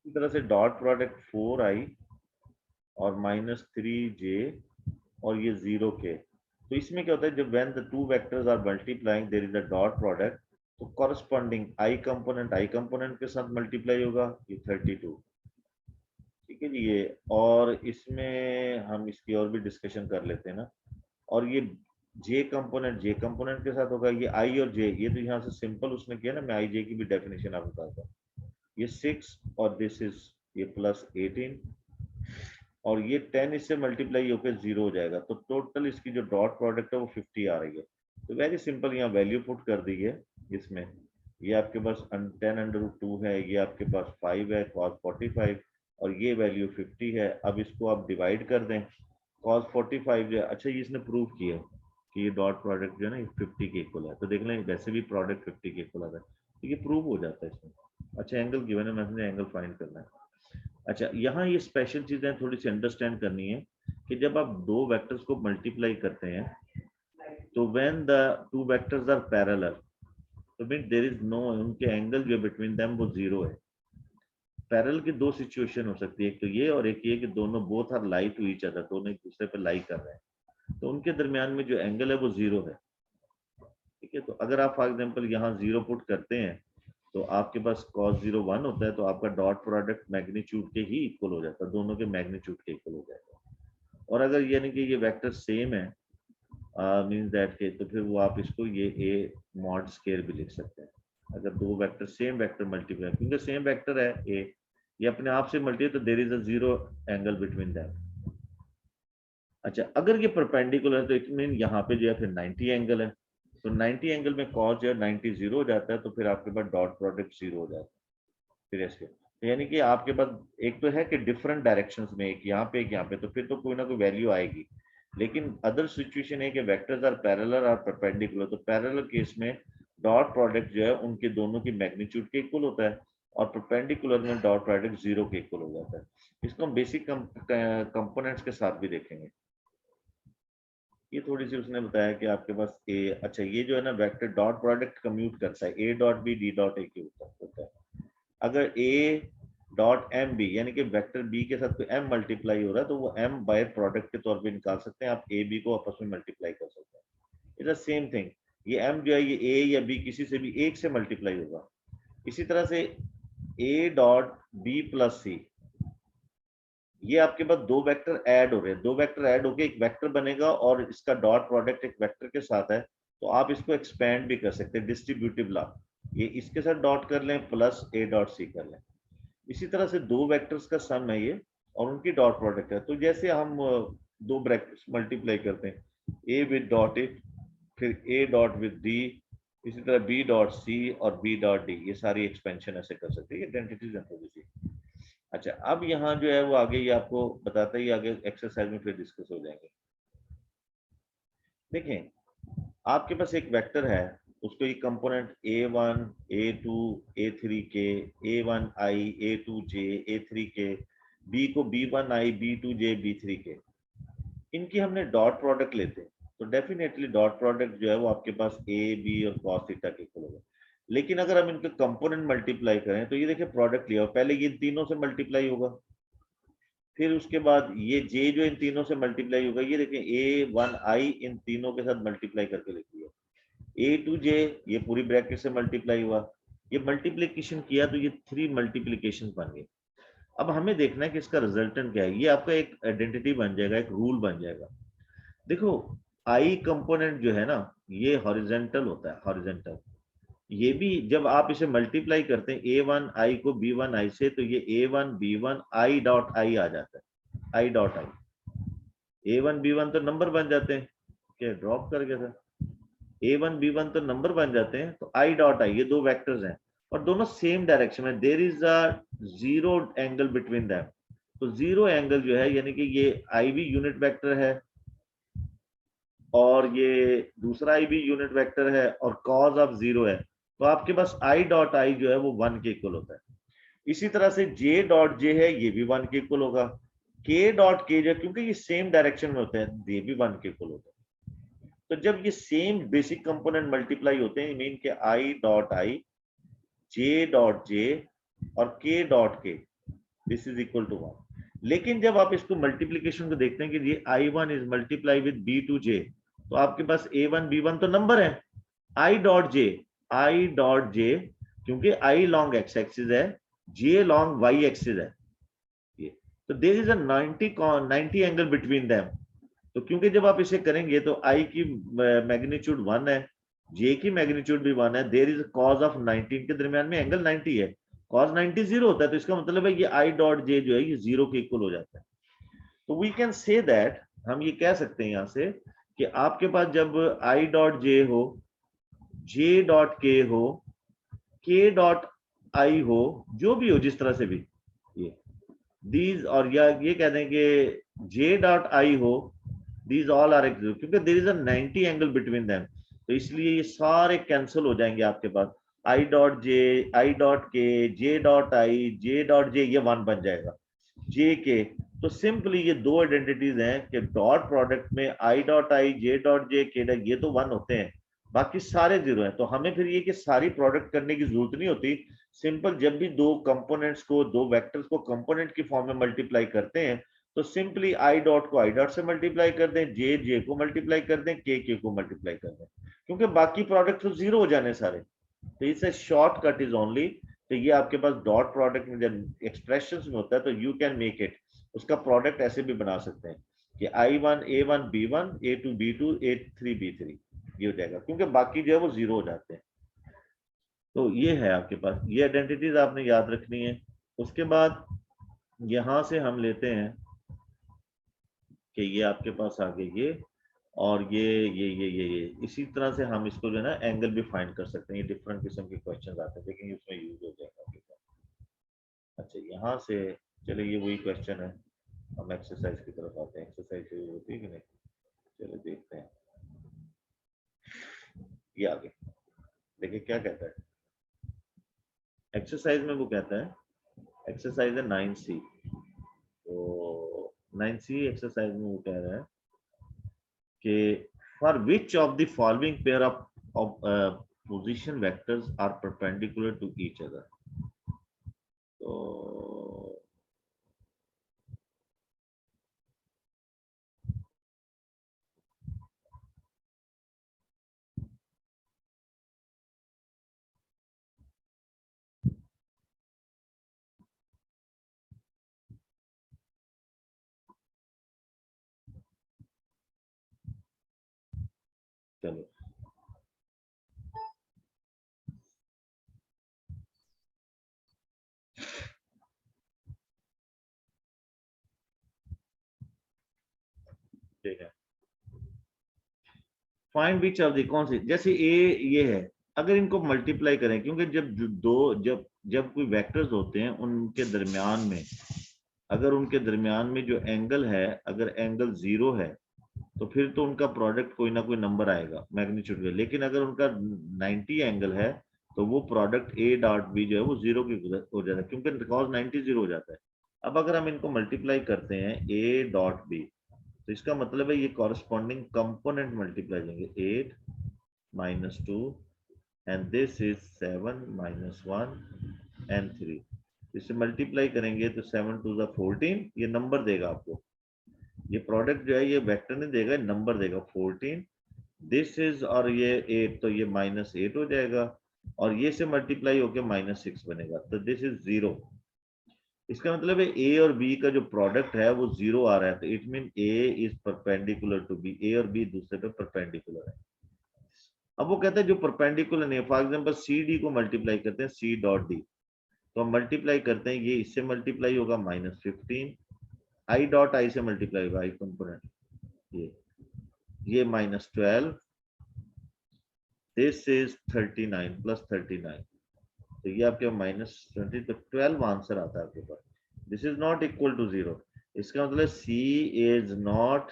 इसी तरह से डॉट प्रोडक्ट 4i और -3j और ये 0k। तो इसमें क्या होता है, जब when the two vectors are multiplying there is a dot product, तो कॉरस्पॉन्डिंग आई कंपोनेंट के साथ मल्टीप्लाई होगा, ये 32। ठीक है जी। ये और इसमें हम इसकी और भी डिस्कशन कर लेते हैं ना। और ये जे कंपोनेंट के साथ होगा, ये आई और जे, ये तो यहाँ से सिंपल उसने किया ना, मैं आई जे की भी डेफिनेशन आपको बताता हूँ। ये 6 और दिस इज ये +18 और ये 10 इससे मल्टीप्लाई होकर 0 हो जाएगा, तो टोटल इसकी जो डॉट प्रोडक्ट है वो 50 आ रही है। तो वेरी सिंपल यहाँ वैल्यू पुट कर दी है इसमें। ये आपके पास 10√2 है, ये आपके पास 5 है cos 45 और ये वैल्यू 50 है। अब इसको आप डिवाइड कर दें, cos 45 जो है, अच्छा ये इसने प्रूव किया कि ये डॉट प्रोडक्ट जो है ना 50 के इक्वल है, तो देख लें वैसे भी प्रोडक्ट 50 के इक्वल आता है, तो ये प्रूव हो जाता है इसमें। अच्छा एंगल गिवन है, मैंने एंगल फाइंड करना है। अच्छा यहाँ ये स्पेशल चीजें थोड़ी सी अंडरस्टैंड करनी है कि जब आप दो वेक्टर्स को मल्टीप्लाई करते हैं तो when the two vectors are parallel, तो मीन देयर इज नो, उनके एंगल जो बिटवीन देम वो 0 है। पैरेलल की दो सिचुएशन हो सकती है, एक तो ये और एक ये कि दोनों both are lie to each other, दोनों एक दूसरे पे लाई कर रहे हैं, तो उनके दरमियान में जो एंगल है वो 0 है। ठीक है, तो अगर आप फॉर एग्जांपल यहाँ 0 पुट करते हैं तो आपके पास cos 0 1 होता है, तो आपका डॉट प्रोडक्ट मैग्नीट्यूड के ही इक्वल हो जाता है, दोनों के मैग्नीट्यूड के इक्वल हो जाएगा। और अगर यानी कि ये वेक्टर सेम है मींस दैट के, तो फिर वो आप इसको ये a मॉड स्केयर भी लिख सकते हैं। अगर दो वेक्टर सेम वेक्टर मल्टीप्लाई, क्योंकि सेम वेक्टर है a, ये अपने आप से मल्टी है, तो there is a 0 angle between that. अच्छा अगर ये परपेंडिकुलर है तो इट मीन यहाँ पे जो है फिर 90 एंगल है, तो 90 एंगल में cos जो है 90 0 हो जाता है, तो फिर आपके पास डॉट प्रोडक्ट 0 हो जाता है। फिर ऐसे तो यानी कि आपके पास एक तो है कि डिफरेंट डायरेक्शंस में, एक यहाँ पे एक यहाँ पे, तो फिर तो कोई ना कोई वैल्यू आएगी। लेकिन अदर सिचुएशन है कि वेक्टर्स आर पैरेलल और परपेंडिकुलर, तो पैरेलल केस में डॉट प्रोडक्ट जो है उनके दोनों की मैग्नीट्यूड के इक्वल होता है और परपेंडिकुलर में डॉट प्रोडक्ट 0 के इक्वल हो जाता है। इसको हम बेसिक कंपोनेंट्स के साथ भी देखेंगे। ये थोड़ी सी उसने बताया कि आपके पास ए, अच्छा ये जो है ना वेक्टर डॉट प्रोडक्ट कम्यूट करता है, A dot B D dot A के होता है। अगर ए डॉट एम बी यानी कि वेक्टर बी के साथ कोई एम मल्टीप्लाई हो रहा है, तो वो एम बाय प्रोडक्ट के तौर पे निकाल सकते हैं, आप ए बी को आपस में मल्टीप्लाई कर सकते हैं। इट्स सेम थिंग, ये एम जो है ये ए या बी किसी से भी एक से मल्टीप्लाई होगा। इसी तरह से ए डॉट बी प्लस सी, ये आपके पास दो वेक्टर ऐड हो रहे हैं, दो वेक्टर ऐड होके एक वेक्टर बनेगा और इसका डॉट प्रोडक्ट एक वेक्टर के साथ है, तो आप इसको एक्सपेंड भी कर सकते हैं, डिस्ट्रीब्यूटिव लॉ, ये इसके साथ डॉट कर लें प्लस ए डॉट सी कर लें। इसी तरह से दो वेक्टर्स का सम है ये और उनकी डॉट प्रोडक्ट है, तो जैसे हम दो ब्रैकेट्स मल्टीप्लाई करते हैं, ए विद डॉट ए, फिर ए डॉट विद डी, इसी तरह बी डॉट सी और बी डॉट डी, ये सारी एक्सपेंशन ऐसे कर सकते हैं, ये आइडेंटिटीज हैं थोड़ी सी। अच्छा अब यहाँ जो है वो आगे ये आपको बताता ही, आगे एक्सरसाइज में फिर डिस्कस हो जाएंगे। देखें आपके पास एक वेक्टर है, उसको ये कंपोनेंट a1 a2 a3 के, a1i a2j a3 के, b को b1i b2j b3 के, इनकी हमने डॉट प्रोडक्ट लेते हैं, तो डेफिनेटली डॉट प्रोडक्ट जो है वो आपके पास a b और cos थीटा के इक्वल होगा। लेकिन अगर हम इनके कंपोनेंट मल्टीप्लाई करें तो ये देखिए प्रोडक्ट लिया, पहले ये तीनों से मल्टीप्लाई होगा, फिर उसके बाद ये j जो इन तीनों से मल्टीप्लाई होगा, ये देखें a1i इन तीनों के साथ मल्टीप्लाई करके लिख लिया, a2j ये पूरी ब्रैकेट से मल्टीप्लाई हुआ, ये मल्टीप्लीकेशन किया तो ये 3 मल्टीप्लीकेशन बन गए। अब हमें देखना है कि इसका रिजल्टेंट क्या है, ये आपका एक आइडेंटिटी बन जाएगा, एक रूल बन जाएगा। देखो आई कंपोनेंट जो है ना ये हॉरिजेंटल होता है, हॉरिजेंटल, ये भी जब आप इसे मल्टीप्लाई करते हैं a1i को b1i से, तो ये a1 b1 i dot i आ जाता है, i dot i, a1 b1 तो नंबर बन जाते हैं, क्या ड्रॉप कर गया था, a1 b1 तो नंबर बन जाते हैं, तो i डॉट i ये दो वेक्टर्स हैं और दोनों सेम डायरेक्शन में, there is a 0 angle between them, तो 0 एंगल जो है यानी कि ये i भी यूनिट वेक्टर है और ये दूसरा i भी यूनिट वेक्टर है और cos ऑफ 0 है, तो आपके पास i डॉट i जो है वो 1 के इक्वल होता है। इसी तरह से j डॉट j है, ये भी 1 के इक्वल होगा, k डॉट k जो क्योंकि ये सेम डायरेक्शन में होते हैं, ये भी 1 के इक्वल होता है। तो जब ये सेम बेसिक कंपोनेंट मल्टीप्लाई होते हैं, मीन के i dot i, j dot j और k dot k, this is equal to 1। लेकिन जब आप इसको मल्टीप्लीकेशन को देखते हैं कि ये I1 is multiply with B2J, तो आपके पास A1 B1 तो नंबर है, I.J क्योंकि I लॉन्ग एक्स एक्सिस है, J लॉन्ग वाई एक्सिस है, ये तो there is a 90 angle between them. तो क्योंकि जब आप इसे करेंगे तो I की मैग्नीट्यूड 1 है, J की मैग्नीट्यूड भी 1 है, देयर इज कॉज ऑफ 90, के दरमियान में एंगल 90 है, कॉस 90 जीरो होता है, तो इसका मतलब है ये I.J जो है ये जीरो के इक्वल हो जाता है। तो वी कैन से दैट, हम ये कह सकते हैं यहां से कि आपके पास जब I.J हो, J.K हो, K.I हो, जो भी हो जिस तरह से भी, ये दीज, और या ये कह दें कि J.I हो, दीज ऑल आर एक्स, क्योंकि there is a 90 angle between them, तो इसलिए ये सारे कैंसिल हो जाएंगे आपके पास। I.J, I.K, J.I, J.J, ये 1 बन जाएगा, J.K। तो सिंपली ये दो आइडेंटिटीज हैं कि डॉट प्रोडक्ट में I.I, J.J, K, ये तो 1 होते हैं, बाकी सारे जीरो हैं। तो हमें फिर ये कि सारी प्रोडक्ट करने की जरूरत नहीं होती, सिंपल जब भी दो कंपोनेंट्स को, दो वेक्टर्स को कंपोनेंट की फॉर्म में मल्टीप्लाई करते हैं, तो सिंपली I डॉट को I डॉट से मल्टीप्लाई कर दें, J को मल्टीप्लाई कर दें, K को मल्टीप्लाई कर दें, क्योंकि बाकी प्रोडक्ट तो जीरो हो जाने सारे। तो इसे शॉर्टकट इज ओनली, तो ये आपके पास डॉट प्रोडक्ट में जब एक्सप्रेशंस में होता है तो यू कैन मेक इट, उसका प्रोडक्ट ऐसे भी बना सकते हैं कि I1 A1 B1 A2 B2 A3 B3, ये हो जाएगा, क्योंकि बाकी जो है वो जीरो हो जाते हैं। तो ये है आपके पास, ये आइडेंटिटीज आपने याद रखनी है। उसके बाद यहां से हम लेते हैं कि ये आपके पास आ गए ये, और ये इसी तरह से हम इसको जो है ना एंगल भी फाइंड कर सकते हैं। ये डिफरेंट किस्म के क्वेश्चन आते हैं, लेकिन उसमें यूज हो जाएगा आपके पास। अच्छा, यहाँ से चले, ये वही क्वेश्चन है, हम एक्सरसाइज की तरफ आते हैं। एक्सरसाइज होती है कि नहीं, चलो देखते हैं। ये आगे देखिए क्या कहता है एक्सरसाइज में, वो कहता है एक्सरसाइज है 9C। तो 9C एक्सरसाइज में वो कह रहा है कि for which of the following pair of position vectors are perpendicular to each other. तो चलो ठीक है, फाइंड विच ऑफ द, कौन सी, जैसे ए ये है, अगर इनको मल्टीप्लाई करें, क्योंकि जब दो जब जब कोई वेक्टर्स होते हैं उनके दरमियान में, अगर उनके दरमियान में जो एंगल है, अगर एंगल जीरो है तो फिर तो उनका प्रोडक्ट कोई ना कोई नंबर आएगा मैग्नीट्यूड में, लेकिन अगर उनका 90 एंगल है तो वो प्रोडक्ट ए डॉट बी जो है वो जीरो की हो जाता है, क्योंकि कॉस 90 जीरो हो जाता है। अब अगर हम इनको मल्टीप्लाई करते हैं ए डॉट बी, तो इसका मतलब है ये कॉरेस्पॉन्डिंग कंपोनेंट मल्टीप्लाई देंगे, 8 minus 2 and this is 7 minus 1 and 3। इसे मल्टीप्लाई करेंगे तो 7 टू द 14, ये नंबर देगा आपको, ये प्रोडक्ट जो है ये वेक्टर नहीं देगा, नंबर देगा 14। दिस इज, और ये 8, तो ये -8 हो जाएगा, और ये से मल्टीप्लाई होकर -6 बनेगा, तो दिस इज 0। इसका मतलब है ए और बी का जो प्रोडक्ट है वो जीरो आ रहा है, तो it mean A is perpendicular to B, A और बी दूसरे पे परपेंडिकुलर है। अब वो कहता है जो परपेंडिकुलर नहीं है, फॉर एग्जांपल सी डी को मल्टीप्लाई करते हैं, सी डॉट डी, तो हम मल्टीप्लाई करते हैं, ये इससे मल्टीप्लाई होगा -15, आई डॉट आई से मल्टीप्लाई होगा, आई कंपोनेंट, ये -12, दिस इज 39 प्लस 39, तो ये आपके -20, तो 12 आंसर आता है आपके पास। This is not equal to 0, इसका मतलब C is not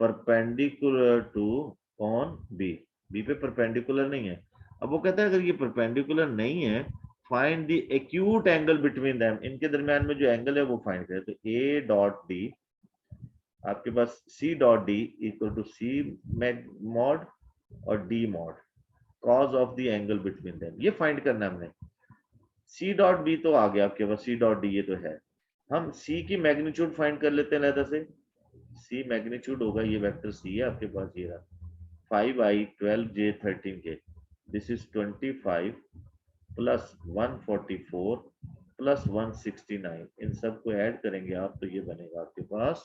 perpendicular to कौन, बी, बी पे परपेंडिकुलर नहीं है। अब वो कहता है अगर ये परपेंडिकुलर नहीं है, find the acute angle between them, इनके दरमियान में जो एंगल है वो फाइंड करें। तो ए डॉट डी, आपके पास C dot D equal to C mod और D mod cos of the angle between them, ये फाइंड करना है हमने। सी डॉट बी तो आ गया आपके पास, सी डॉट डी ये तो है। हम सी की मैग्नीट्यूड फाइंड कर लेते हैं लहदा से। सी मैग्नीट्यूड होगा, ये वेक्टर सी है आपके पास, ये रहा 5i 12j 13k, this is 25 plus 144 plus 169, इन सबको ऐड करेंगे आप तो ये बनेगा आपके पास,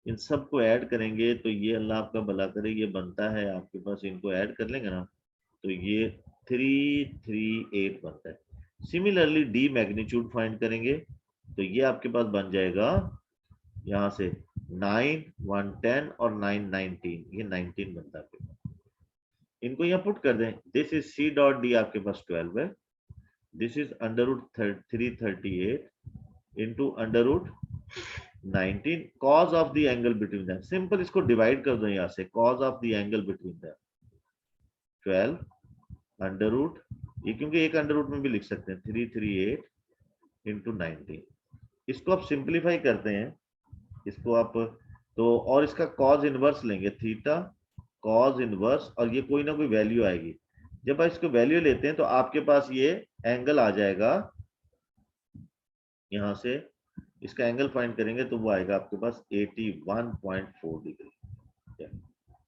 इन सबको ऐड करेंगे तो ये अल्लाह आपका भला करे ये बनता है आपके पास, इनको ऐड कर लेंगे ना तो ये 338 बनता है। सिमिलरली डी मैग्नीट्यूड फाइंड करेंगे तो ये आपके पास बन जाएगा यहाँ से 9 110 और 9 19, ये 19 बनता है आपके पास। इनको यहाँ पुट कर दें, this is C dot D आपके पास 12 है, this is under root 338 into under root 19 cos of the angle between them, simple इसको डिवाइड कर दो यहाँ से, cos of the angle between them 12 under root, ये क्योंकि एक अंडर रूट में भी लिख सकते हैं 338 इंटू 19, इसको आप सिंप्लीफाई करते हैं, इसको आप तो और इसका cos इनवर्स लेंगे थीटा cos इनवर्स, और ये कोई ना कोई वैल्यू आएगी, जब आप इसको वैल्यू लेते हैं तो आपके पास ये एंगल आ जाएगा, यहां से इसका एंगल फाइंड करेंगे तो वो आएगा आपके पास 81.4 डिग्री।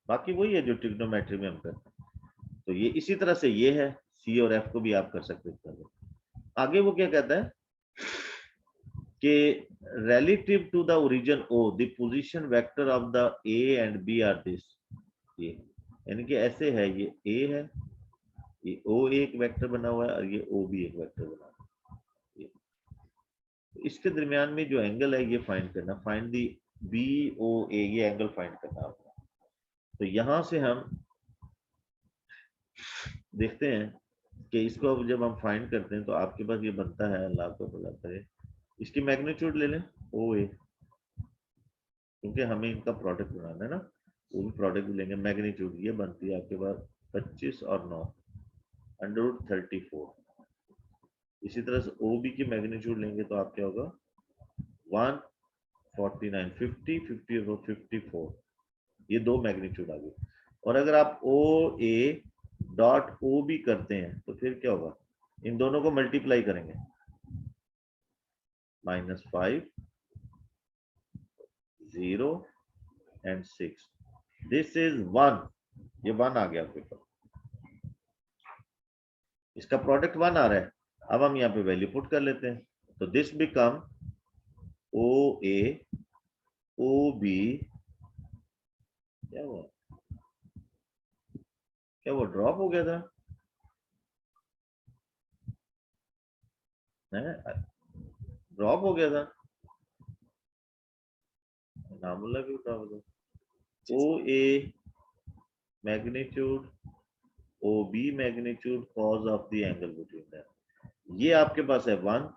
बाकी वही है जो ट्रिग्नोमेट्री में हम करते हैं, तो ये इसी तरह से ये है, सी और एफ को भी आप कर सकते हैं। आगे वो क्या कहता है कि relative to the origin O, the position vector of the A and B are this, ये यानी कि ऐसे है, ये A है, ये O एक वेक्टर बना हुआ है और ये O भी एक वेक्टर बना हुआ है, इसके दरमियान में जो एंगल है ये फाइंड करना, फाइंड दी BOA, ये एंगल फाइंड करना आपको। तो यहां से हम देखते हैं कि इसको अब जब हम फाइंड करते हैं तो आपके पास ये बनता है, अल्लाह को भला करे, इसकी मैग्नीट्यूड ले लें OA, क्योंकि हमें इनका प्रोडक्ट बनाना है ना, वो भी प्रोडक्ट लेंगे, मैग्नीट्यूड ये बनती है आपके पास 25 और 9 अंडर रूट 34, इसी तरह से OB की मैग्नीट्यूड लेंगे तो आप क्या होगा 149 50 50 और 54, ये दो मैग्नीट्यूड आ गई। और अगर आप OA डॉट OB करते हैं तो फिर क्या होगा, इन दोनों को मल्टीप्लाई करेंगे, -5 0 एंड 6, दिस इज 1, ये 1 आ गया आपके पास, इसका प्रोडक्ट 1 आ रहा है, अब हम यहाँ पे वैल्यू पुट कर लेते हैं, तो दिस बिकम OA OB, क्या हुआ, क्या वो ड्रॉप हो गया था, ड्रॉप हो गया था, नामुल्ला भी ड्रॉप हो गया, OA magnitude OB magnitude cos of the angle between them, ये आपके पास है 1,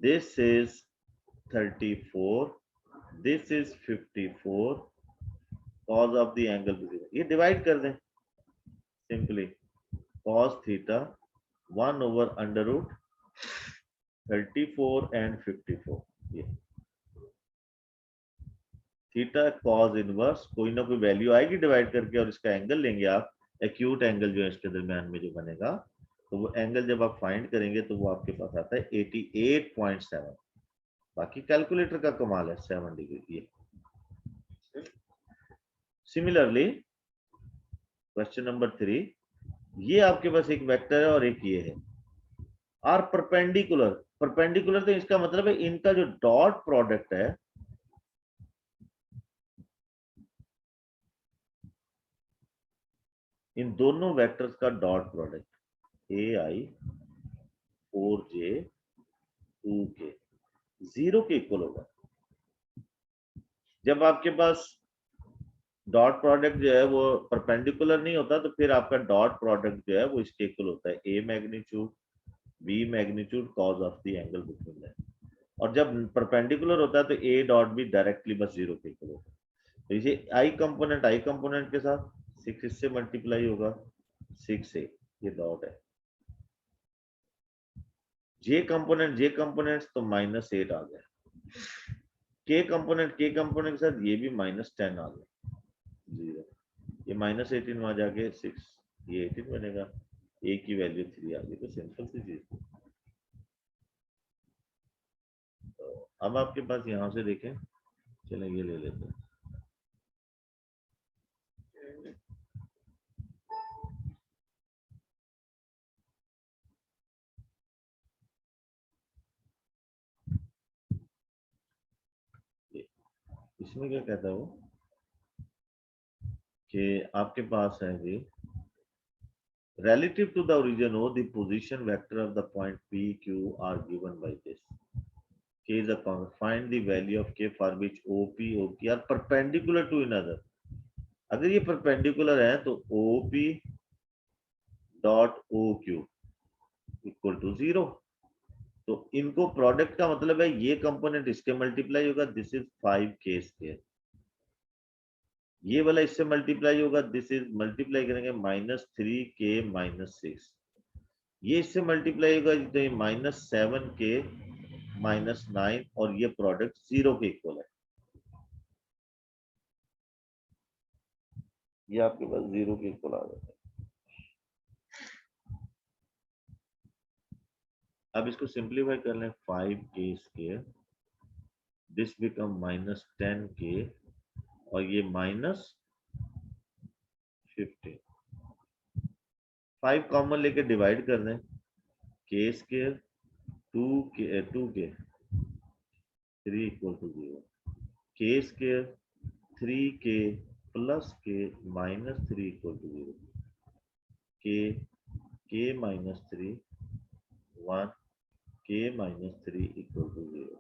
this is 34, this is 54 cos of the angle between, ये डिवाइड कर दें simply, cos theta 1 over under root 34 and 54, ये थीटा cos इनवर्स, कोई ना कोई वैल्यू आएगी डिवाइड करके, और इसका एंगल लेंगे आप, एक्यूट एंगल जो है इसके दरमियान में जो बनेगा, तो वो एंगल जब आप फाइंड करेंगे तो वो आपके पास आता है 88.7, बाकी कैलकुलेटर का कमाल है 7 डिग्री। ये सिमिलरली क्वेश्चन नंबर 3, ये आपके पास एक वेक्टर है और एक ये है, आर परपेंडिकुलर, परपेंडिकुलर तो इसका मतलब है इनका जो डॉट प्रोडक्ट है, इन दोनों वेक्टर्स का dot product AI 4J 2K 0 के इक्वल होगा। जब आपके पास डॉट प्रोडक्ट जो है वो परपेंडिकुलर नहीं होता तो फिर आपका डॉट प्रोडक्ट जो है वो इसके इक्वल होता है A magnitude B magnitude cos of the angle between them, और जब परपेंडिकुलर होता है तो A डॉट भी डायरेक्टली बस 0 के इक्वल होता है। तो इसे I कंपोनेंट के साथ 6 इससे मल्टीप्लाई होगा 6A, ये डॉट है, J कंपोनेंट तो -8 आ गया, K कंपोनेंट के साथ ये भी -10 आ गया 0, ये -18 वहां जाके 6, ये 18 बनेगा, ए की वैल्यू 3 आ गई, तो सिंपल सी चीज। तो अब आपके पास यहाँ से देखें, चलें ये ले लेते हैं। इसमें क्या कहता है वो कि आपके पास है जी, relative to the origin O, the position vector of the point P, Q are given by this. K is a constant. Find the value of K for which OP, OQ are perpendicular to another. अगर ये perpendicular है तो OP dot OQ equal to 0। तो इनको product का मतलब है ये कंपोनेंट इसके मल्टीप्लाई होगा, दिस इज 5K स्क्वायर, ये वाला इससे मल्टीप्लाई होगा, दिस इज मल्टीप्लाई करेंगे -3K -6, ये इससे मल्टीप्लाई होगा तो ये -7K -9, और ये प्रोडक्ट 0 के इक्वल है। ये आपके पास 0 के इक्वल आ जाता है। अब इसको सिंप्लीफाई कर लें, 5K square, this become -10K, और ये -15, 5 कॉमन लेके डिवाइड कर दें, K square 2K 3 equal to 0, K square 3K plus K -3 equal to 0, K -3 1, K -3 equal to 0,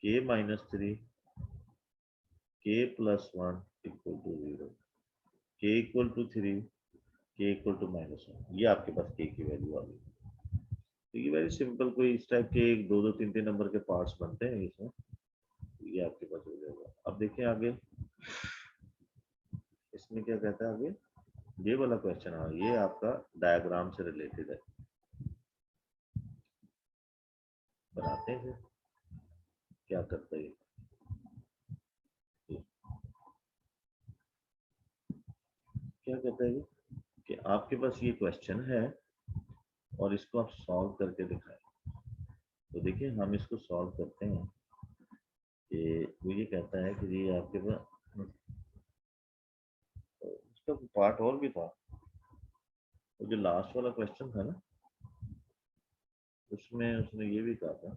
K -3 K plus 1 equal to 0, K equal to 3, K equal to -1, ये आपके पास K की value आ गई। तो ये very simple, कोई इस type के 2 2 3 3 number के पार्ट्स बनते हैं इसमें, ये आपके पास हो जाएगा। अब देखिए आगे इसमें क्या कहता है आगे, ये वाला क्वेश्चन है, ये आपका डायग्राम से रिलेटेड है, बनाते हैं क्या करता है। क्या कहता है कि आपके पास ये क्वेश्चन है और इसको आप सॉल्व करके दिखाएं। तो देखिए हम इसको सॉल्व करते हैं कि वो ये कहता है कि ये आपके पास इसका पार्ट और भी था, वो जो लास्ट वाला क्वेश्चन था ना, उसमें उसने ये भी कहा था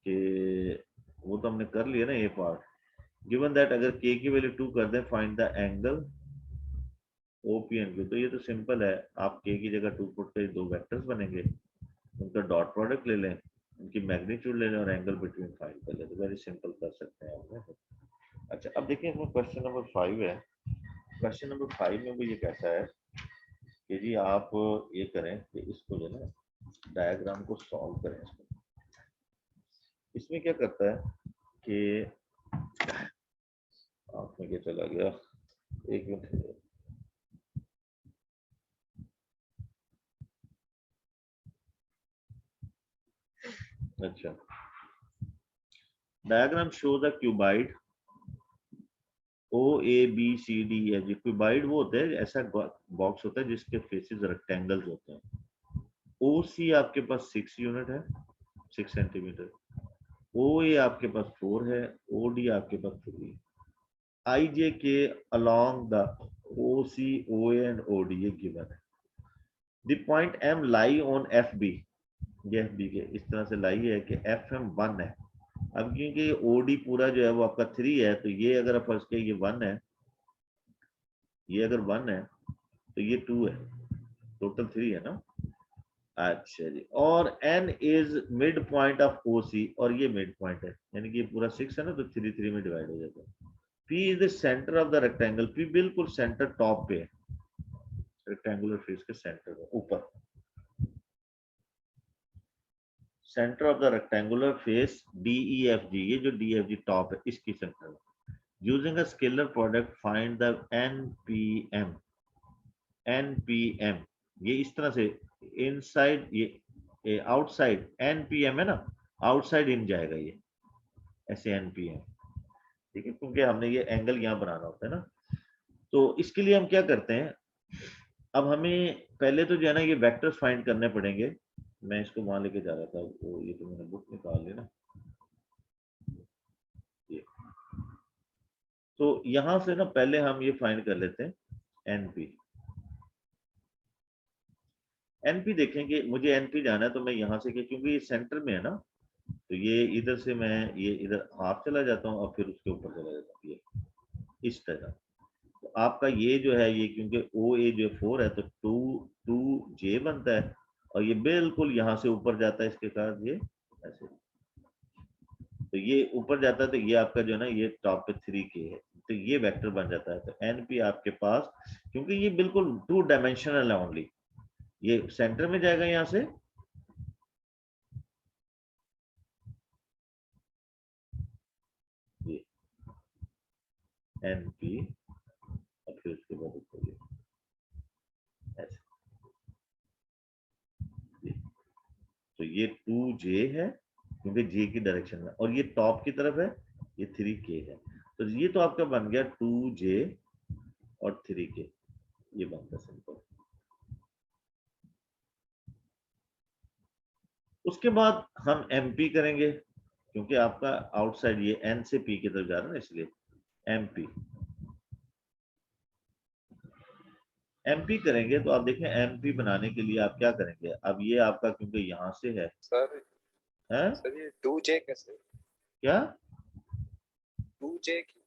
कि वो तो हमने कर लिया ना ये पार्ट, गिवन दैट अगर K की वैल्यू 2 कर दें, फाइंड द एंगल OPNQ। तो ये तो सिंपल है, आप K की जगह 2 पुट कर 2 वेक्टर्स बनेंगे, उनका डॉट प्रोडक्ट ले लें, उनकी मैग्नीट्यूड ले लें और एंगल बिटवीन फाइंड कर लें, तो वेरी सिंपल कर सकते हैं आप। अच्छा अब देखिए इसमें क्वेश्चन नंबर 5 है। क्वेश्चन नंबर 5 में भी ये कहता है कि जी आप ये करें कि इसको जो है ना डायग्राम को सॉल्व करें। इसमें क्या करता है कि आप में क्या चला गया, एक मिनट, अच्छा, diagram show the cuboid OABCD है जी। क्यूबाइड वो होता है, ऐसा बॉक्स होता है जिसके फेसेस रेक्टेंगल्स होते हैं। OC आपके पास 6 यूनिट है, 6 सेंटीमीटर, OA आपके पास 4 है, OD आपके पास 3, IJK along the OC, OA and OD ये गिवन है। The point M lie on FB, ये FB के इस तरह से लाई है कि FM 1 है। अब क्योंकि OD पूरा जो है वो आपका 3 है, तो ये अगर आप फर्स्ट के ये 1 है, ये अगर 1 है तो ये 2 है, टोटल 3 है ना। अच्छा जी, और N is mid point of OC, और ये मिड पॉइंट है, यानी कि ये पूरा 6 है ना, तो 3 3 में डिवाइड हो जाता है। P is the centre of the rectangle, P बिल्कुल सेंटर टॉप पे है, रेक्टेंगुलर फेस के सेंटर में ऊपर, centre of the rectangular face DEFG, ये जो DFG टॉप है इसकी सेंटर में। Using a scalar product find the NPM, NPM ये इस तरह से इनसाइड, ये आउटसाइड NPM है ना, आउटसाइड इन जाएगा ये, ऐसे NPM, ठीक है, क्योंकि हमने ये एंगल यहाँ बनाना होता है ना। तो इसके लिए हम क्या करते हैं अब हमें पहले तो जो है ना ये वेक्टर्स फाइंड करने पड़ेंगे। मैं इसको वहां लेके जा रहा था, वो ये तो मैंने बुक निकाल ली ना। ये तो यहां से ना पहले हम ये फाइंड कर लेते हैं एनपी। एनपी देखेंगे, मुझे एनपी जाना है तो मैं यहाँ से, क्योंकि ये सेंटर में है ना, तो ये इधर से मैं ये इधर हाफ चला जाता हूँ और फिर उसके ऊपर चला जाता हूँ, ये इस तरह। तो आपका ये जो है ये, क्योंकि ओ ए जो 4 है तो 2 जे बनता है, और ये बिल्कुल यहाँ से ऊपर जाता है इसके साथ ये ऐसे। तो ये ऊपर जाता है तो ये आपका जो है ना ये टॉप पे 3 के है, तो ये वेक्टर बन जाता है। तो एनपी आपके पास, क्योंकि ये बिल्कुल 2 डायमेंशनल है ओनली, ये सेंटर में जाएगा यहाँ से, ये एनपी, और फिर उसके बाद ऊपर ये ऐसे ये। तो ये 2 जे है क्योंकि जे की डायरेक्शन में, और ये टॉप की तरफ है, ये 3 के है। तो ये तो आपका बन गया 2 जे और 3 के, ये बनता सिंपल। उसके बाद हम एमपी करेंगे, क्योंकि आपका आउटसाइड ये एन से पी की तरफ जा रहा है ना, इसलिए एमपी। एमपी करेंगे तो आप देखें एमपी बनाने के लिए आप क्या करेंगे, अब ये आपका क्योंकि यहाँ से है, सर सर ये 2J कैसे? क्या? 2J की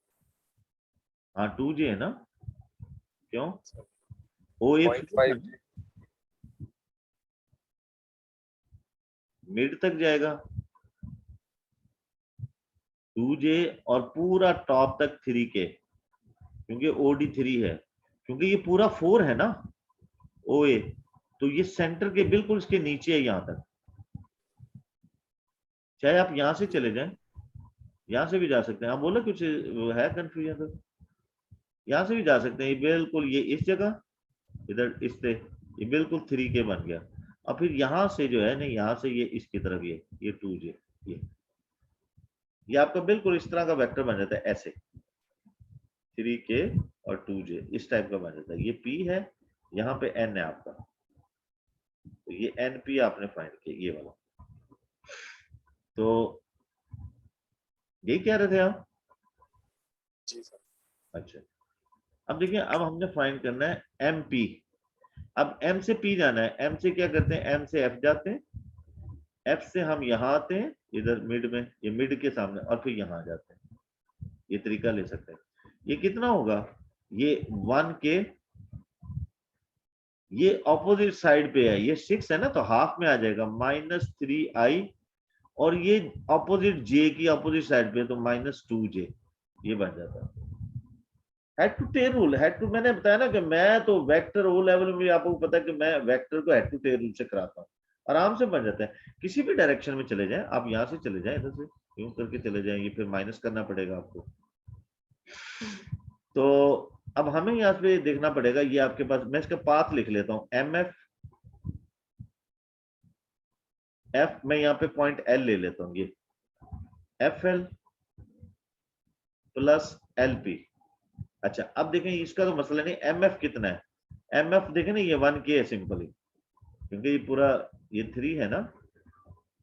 हाँ 2 जे है ना, क्यों? सर ओ ए 0.5 मिड तक जाएगा 2 जे, और पूरा टॉप तक 3 के, क्योंकि ओडी 3 है, क्योंकि ये पूरा 4 है ना ओ ए, तो ये सेंटर के बिल्कुल इसके नीचे है यहां तक। चाहे आप यहां से चले जाएं, यहां से भी जा सकते हैं, आप बोले कुछ है कंफ्यूजन तो यहां से भी जा सकते हैं, ये बिल्कुल ये इस जगह इधर इससे ये बिल्कुल 3 के बन गया। और फिर यहां से जो है ना, यहां से ये इसकी तरफ ये 2 जे, ये आपका बिल्कुल इस तरह का वेक्टर बन जाता है ऐसे, 3 के और 2 जे इस टाइप का बन जाता है। ये पी है, यहाँ पे एन है आपका, तो ये एन पी आपने फाइंड किया ये वाला। तो यही कह रहे थे आप? जी सर। अच्छा, अब देखिए अब हमने फाइंड करना है एम पी। अब एम से पी जाना है, एम से क्या करते हैं, एम से एफ जाते हैं, एफ से हम यहाँ आते हैं इधर मिड में, ये मिड के सामने, और फिर यहाँ आ जाते हैं। ये तरीका ले सकते हैं। ये कितना होगा, ये 1 के, ये ऑपोजिट साइड पे है, ये 6 है ना, तो हाफ में आ जाएगा -3i, और ये ऑपोजिट जे की ऑपोजिट साइड पे, तो -2j, ये बन जाता है। Head to tail rule, head to, मैंने बताया ना कि मैं तो वेक्टर ओ लेवल में, आपको पता है कि मैं वेक्टर को हेड टू टेल रूल से कराता हूँ, आराम से बन जाता है। किसी भी डायरेक्शन में चले जाएं, आप यहाँ से चले जाएं, इधर से यूं करके चले जाएंगे, फिर माइनस करना पड़ेगा आपको। तो अब हमें यहाँ पे देखना पड़ेगा, ये आपके पास, मैं इसका पाथ लिख लेता हूँ, एम एफ एफ, मैं यहाँ पे पॉइंट एल ले लेता हूँ, ये F L plus L P. अच्छा अब देखें इसका तो मसला नहीं, एम एफ कितना है, एम एफ देखें ना, ये 1 के है सिंपली, क्योंकि ये पूरा ये 3 है ना,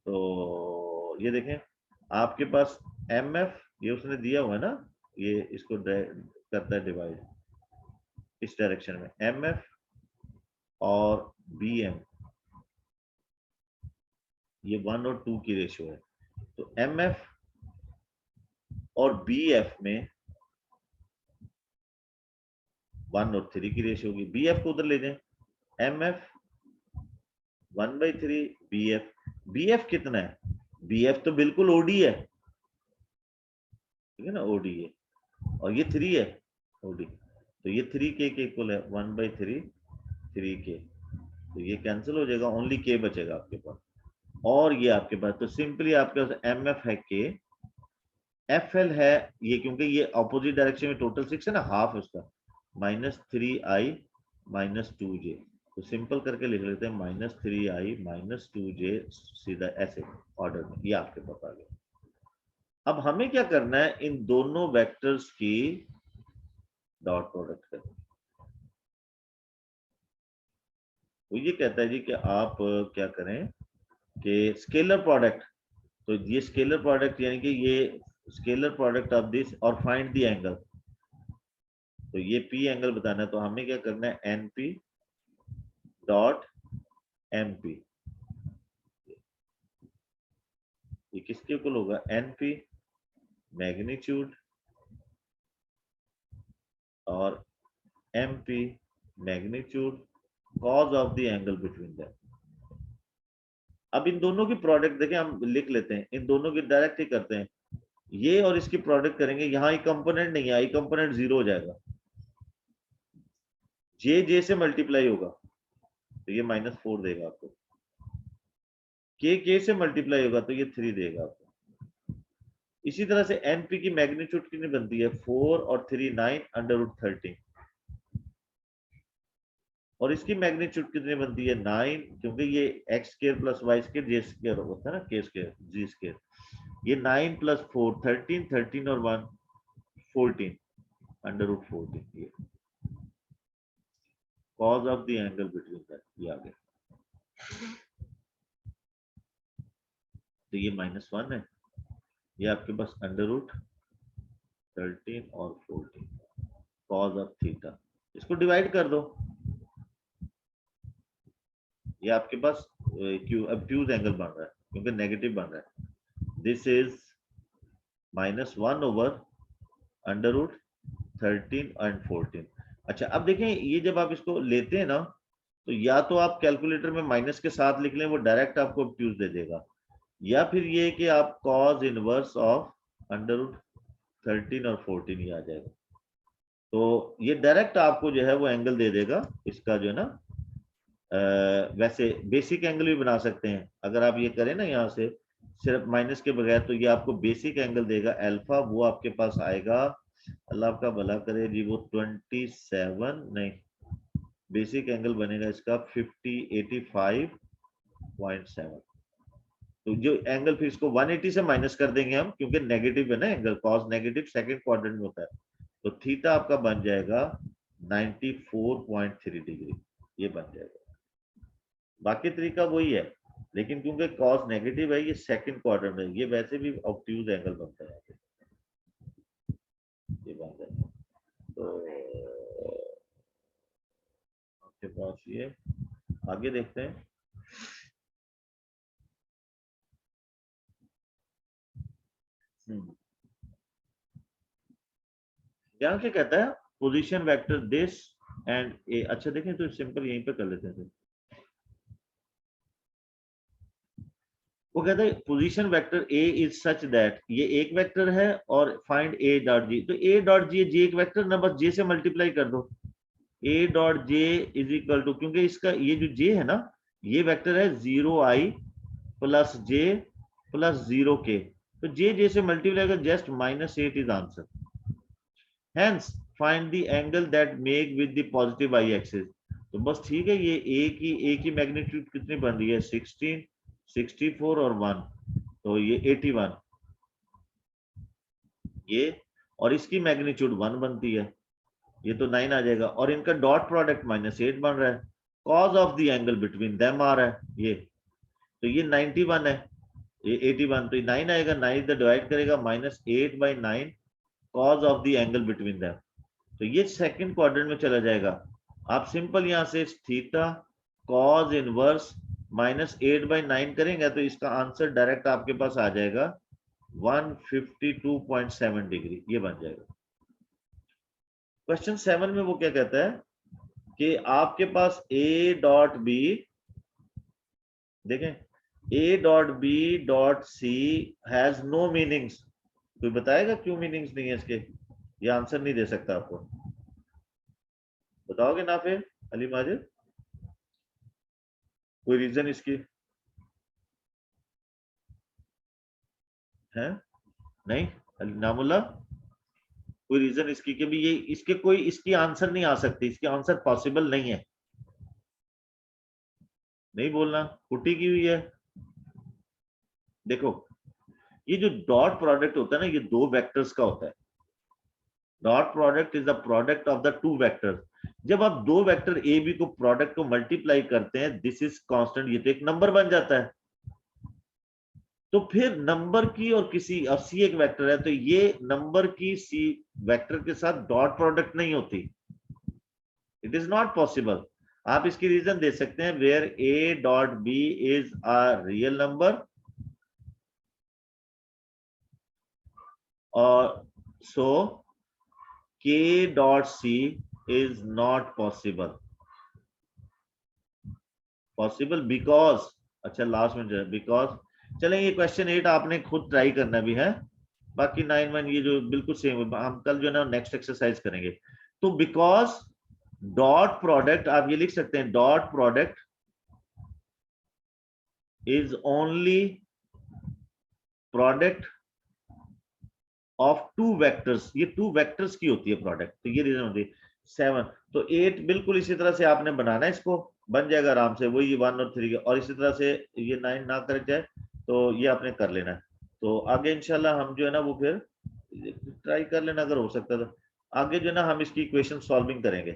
तो ये देखें आपके पास एम एफ, ये उसने दिया हुआ है ना, ये इसको करता है डिवाइड इस डायरेक्शन में, एम एफ और बी एम, ये 1 और 2 की रेशियो है, तो एम एफ और बी एफ में 1 और 3 की रेशियो होगी, बी एफ को उधर ले जाएं, M F 1/3 B F, B F कितना है, बी एफ तो बिल्कुल ओडी है, ठीक है ना, ओडी है, और ये 3 है ओडी, तो ये 3 के इक्वल है 1/3 3 के, तो ये कैंसिल हो जाएगा, ओनली के बचेगा आपके पास, और ये आपके पास, तो सिंपली आपके पास एम एफ है के, एफ एल है ये, क्योंकि ये ऑपोजिट डायरेक्शन में टोटल 6 है ना, हाफ उसका, -3i -2j, तो सिंपल करके लिख लेते हैं -3i -2j, सीधा ऐसे ऑर्डर में, ये आपके पास आ गया। अब हमें क्या करना है, इन दोनों वेक्टर्स की डॉट प्रोडक्ट करनी है। वो ये कहता है जी कि आप क्या करें कि स्केलर प्रोडक्ट, तो ये स्केलर प्रोडक्ट यानी कि ये स्केलर प्रोडक्ट ऑफ दिस और फाइंड द एंगल, तो ये पी एंगल बताना है, तो हमें क्या करना है N P dot M P, ये किसके इक्वल होगा एन पी मैग्नीट्यूड और M P magnitude cos of the angle between them. अब इन दोनों की प्रोडक्ट देखें, हम लिख लेते हैं, इन दोनों की डायरेक्ट ही करते हैं, ये और इसकी प्रोडक्ट करेंगे, यहाँ आई कंपोनेंट नहीं है, आई कंपोनेंट 0 हो जाएगा, जे से मल्टीप्लाई होगा तो ये -4 देगा आपको, के से मल्टीप्लाई होगा तो ये 3 देगा आपको। इसी तरह से एनपी की मैग्नीट्यूड कितनी बनती है 4 और 3 9 √13, और इसकी मैग्नीट्यूड कितनी बनती है 9, क्योंकि ये x square plus y square J square होता है ना, k स्क्वायर जी स्क्वायर, ये 9 + 4 13, 13 और 1 14 √14, ये cos of the angle between that, ये आ गया, तो ये -1 है, ये आपके पास √13 और 14 cos ऑफ थीटा, इसको डिवाइड कर दो, ये आपके पास ऑब्ट्यूज एंगल बन रहा है क्योंकि नेगेटिव बन रहा है, दिस इज -1 ओवर √13 एंड 14। अच्छा अब देखें, ये जब आप इसको लेते हैं ना, तो या तो आप कैलकुलेटर में माइनस के साथ लिख लें, वो डायरेक्ट आपको ऑब्ट्यूज दे देगा, या फिर ये कि आप cos इनवर्स ऑफ √13 और 14 ही आ जाएगा, तो ये डायरेक्ट आपको जो है वो एंगल दे देगा इसका, जो है ना वैसे बेसिक एंगल भी बना सकते हैं, अगर आप ये करें ना यहाँ से सिर्फ माइनस के बगैर, तो ये आपको बेसिक एंगल देगा अल्फा, वो आपके पास आएगा, अल्लाह आपका भला करे जी, वो 27 नहीं, बेसिक एंगल बनेगा इसका 85.7, तो जो एंगल फिर इसको 180 से माइनस कर देंगे हम, क्योंकि नेगेटिव है ना angle, cos negative second quadrant में होता है, तो थीटा आपका बन जाएगा 94.3 डिग्री, ये बन जाएगा, बाकी तरीका वही है, लेकिन क्योंकि कॉस नेगेटिव है, ये सेकंड क्वाड्रेंट है, ये वैसे भी ऑब्ट्यूज एंगल बनता है, ये बन जाएगा, तो आपके पास ये, आगे देखते हैं, यहाँ क्या कहता है पोजीशन वेक्टर दिस एंड ए, अच्छा देखें तो सिंपल यहीं पे कर लेते हैं, वो कहता है position vector A is such that, ये एक वेक्टर है और फाइंड ए डॉट जी, तो ए डॉट जी, जे एक वेक्टर ना, बस जे से मल्टीप्लाई कर दो, A dot J is equal to, क्योंकि इसका ये जो जे है ना, ये वेक्टर है 0i + j + 0k, तो जे से मल्टीप्लाई कर, just -8 is answer, hence find the angle that make with the positive I axis, तो बस ठीक है, ये ए की मैग्नीट्यूड कितनी बन रही है 16 64 और 1, तो ये 81, ये और इसकी मैग्नीट्यूड 1 बनती है, ये तो 9 आ जाएगा, और इनका डॉट प्रोडक्ट -8 बन रहा है, cos of the angle between them आ रहा है ये, तो ये 91 है, ये 81, तो ये 9 आएगा, 9 इधर डिवाइड करेगा, -8/9 cause of the angle between them, तो ये सेकंड क्वाड्रेंट में चला जाएगा, आप सिंपल यहां से थीटा कॉज इनवर्स -8/9 करेंगे, तो इसका आंसर डायरेक्ट आपके पास आ जाएगा 152.7 डिग्री, ये बन जाएगा। क्वेश्चन 7 में वो क्या कहता है कि आपके पास ए डॉट बी, देखें A dot B dot C has no meanings, कोई बताएगा क्यों मीनिंग्स नहीं है इसके, ये आंसर नहीं दे सकता आपको, बताओगे ना फिर अली माजिद, कोई रीजन इसकी है नहीं, नामुल्ला कोई रीजन इसकी कि भी ये इसके कोई इसकी आंसर नहीं आ सकती, इसकी आंसर पॉसिबल नहीं है, नहीं बोलना, पुट्टी की हुई है, देखो ये जो डॉट प्रोडक्ट होता है ना, ये दो वेक्टर्स का होता है, dot product is the product of the two vectors. जब आप दो वेक्टर ए बी को प्रोडक्ट को मल्टीप्लाई करते हैं, दिस इज कांस्टेंट, ये तो एक नंबर बन जाता है। तो फिर नंबर की और किसी, अब सी एक वेक्टर है तो ये नंबर की सी वेक्टर के साथ डॉट प्रोडक्ट नहीं होती, इट इज नॉट पॉसिबल। आप इसकी रीजन दे सकते हैं, where A dot B is a real number और so k dot c is not possible because, अच्छा लास्ट में बिकॉज, चलें ये क्वेश्चन 8 आपने खुद ट्राई करना भी है, बाकी 9 1 ये जो बिल्कुल सेम हम कल जो है ना नेक्स्ट एक्सरसाइज करेंगे। तो बिकॉज डॉट प्रोडक्ट, आप ये लिख सकते हैं dot product is only product of two vectors, ये टू वेक्टर्स की होती है प्रोडक्ट, तो ये रीजन होती है 7। तो 8 बिल्कुल इसी तरह से आपने बनाना है, इसको बन जाएगा आराम से, वही 1 और 3 और इसी तरह से ये 9 ना कर जाए तो ये आपने कर लेना है। तो आगे इंशाल्लाह हम जो है ना वो फिर ट्राई कर लेना अगर हो सकता है तो आगे जो है ना हम इसकी इक्वेशन सॉल्विंग करेंगे।